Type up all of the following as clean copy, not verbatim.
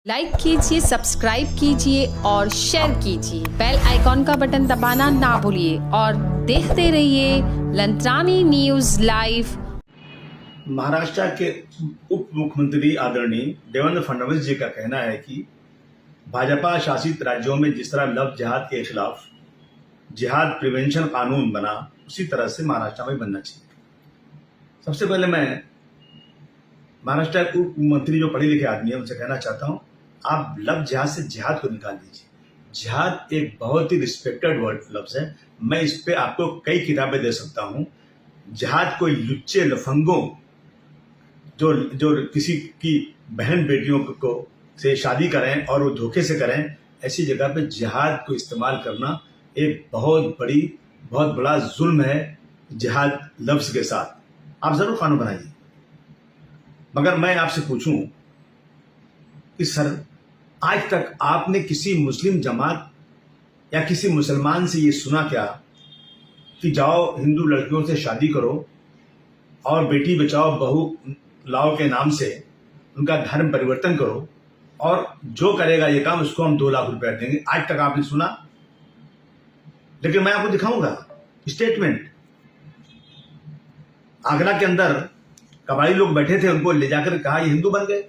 Like कीजिए, subscribe कीजिए और शेयर कीजिए। बेल आइकॉन का बटन दबाना ना भूलिए और देखते रहिए लंत्रानी न्यूज लाइव। महाराष्ट्र के उप मुख्यमंत्री आदरणीय देवेंद्र फडणवीस जी का कहना है कि भाजपा शासित राज्यों में जिस तरह लव जिहाद के खिलाफ जिहाद प्रिवेंशन कानून बना, उसी तरह से महाराष्ट्र में बनना चाहिए। सबसे पहले मैं महाराष्ट्र के उप मुख्यमंत्री जो पढ़े लिखे आदमी है उनसे कहना चाहता हूं, आप लव जिहाद से जिहाद को निकाल दीजिए। जिहाद एक बहुत ही रिस्पेक्टेड वर्ड लफ्ज है। मैं इस पे आपको कई किताबें दे सकता हूं। जिहाद कोई लुच्चे लफंगों जो किसी की बहन बेटियों को से शादी करें और वो धोखे से करें, ऐसी जगह पे जिहाद को इस्तेमाल करना एक बहुत बड़ा जुल्म है। जिहाद लफ्ज के साथ आप जरूर कानून बनाइए, मगर मैं आपसे पूछूं कि सर, आज तक आपने किसी मुस्लिम जमात या किसी मुसलमान से ये सुना क्या कि जाओ हिंदू लड़कियों से शादी करो और बेटी बचाओ बहू लाओ के नाम से उनका धर्म परिवर्तन करो और जो करेगा ये काम उसको हम 2 लाख रुपए देंगे? आज तक आपने सुना? लेकिन मैं आपको दिखाऊंगा स्टेटमेंट। आगरा के अंदर कबाड़ी लोग बैठे थे, उनको ले जाकर कहा ये हिंदू बन गए,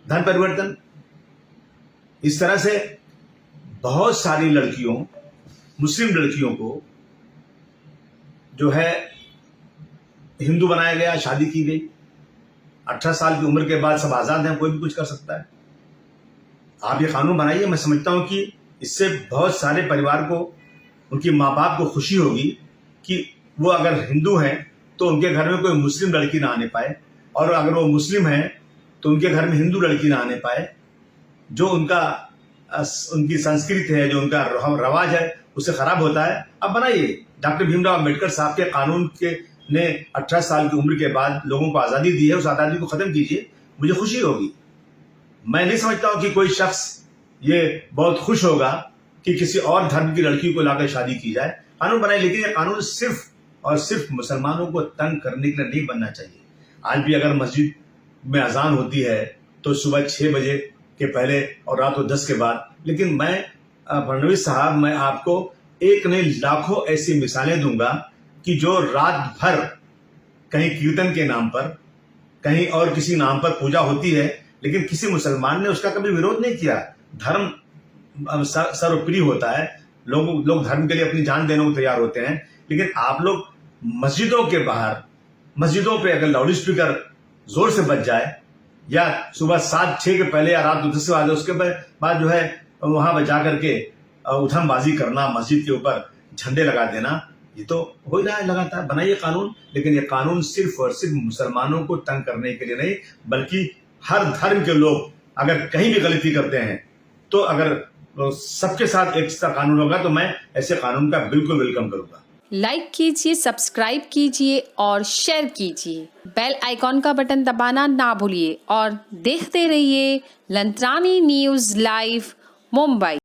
धर्म परिवर्तन। इस तरह से बहुत सारी लड़कियों, मुस्लिम लड़कियों को जो है हिंदू बनाया गया, शादी की गई। 18 साल की उम्र के बाद सब आजाद हैं, कोई भी कुछ कर सकता है। आप ये कानून बनाइए। मैं समझता हूं कि इससे बहुत सारे परिवार को, उनकी माँ बाप को खुशी होगी कि वो अगर हिंदू हैं तो उनके घर में कोई मुस्लिम लड़की ना आने पाए, और अगर वो मुस्लिम हैं तो उनके घर में हिंदू लड़की ना आने पाए। जो उनकी संस्कृति है, जो उनका रवाज है, उससे खराब होता है। अब बनाइए। डॉक्टर भीमराव अम्बेडकर साहब के कानून के ने 18 साल की उम्र के बाद लोगों को आजादी दी है, उस आजादी को खत्म कीजिए, मुझे खुशी होगी। मैं नहीं समझता हूं कि कोई शख्स ये बहुत खुश होगा कि किसी और धर्म की लड़की को लाकर शादी की जाए। कानून बनाए, लेकिन ये कानून सिर्फ और सिर्फ मुसलमानों को तंग करने के लिए नहीं बनना चाहिए। आज भी अगर मस्जिद में अजान होती है तो सुबह 6 बजे के पहले और रात को 10 के बाद। लेकिन मैं फडणवीस साहब, मैं आपको एक नहीं लाखों ऐसी मिसालें दूंगा कि जो रात भर कहीं कीर्तन के नाम पर, कहीं और किसी नाम पर पूजा होती है, लेकिन किसी मुसलमान ने उसका कभी विरोध नहीं किया। धर्म सर्वप्रिय होता है, लोग धर्म के लिए अपनी जान देने को तैयार होते हैं। लेकिन आप लोग मस्जिदों के बाहर, मस्जिदों पे अगर लाउड स्पीकर जोर से बज जाए, या सुबह 7-6 के पहले या रात 10 बजे, उसके बाद जो है वहां बजा करके उधमबाजी करना, मस्जिद के ऊपर झंडे लगा देना, ये तो हो ही रहा है लगातार। बनाइए कानून, लेकिन ये कानून सिर्फ और सिर्फ मुसलमानों को तंग करने के लिए नहीं, बल्कि हर धर्म के लोग अगर कहीं भी गलती करते हैं तो अगर सबके साथ एक सा कानून होगा तो मैं ऐसे कानून का बिल्कुल वेलकम करूंगा। लाइक कीजिए, सब्सक्राइब कीजिए और शेयर कीजिए। बेल आइकॉन का बटन दबाना ना भूलिए और देखते रहिए लंत्रानी न्यूज लाइव मुंबई।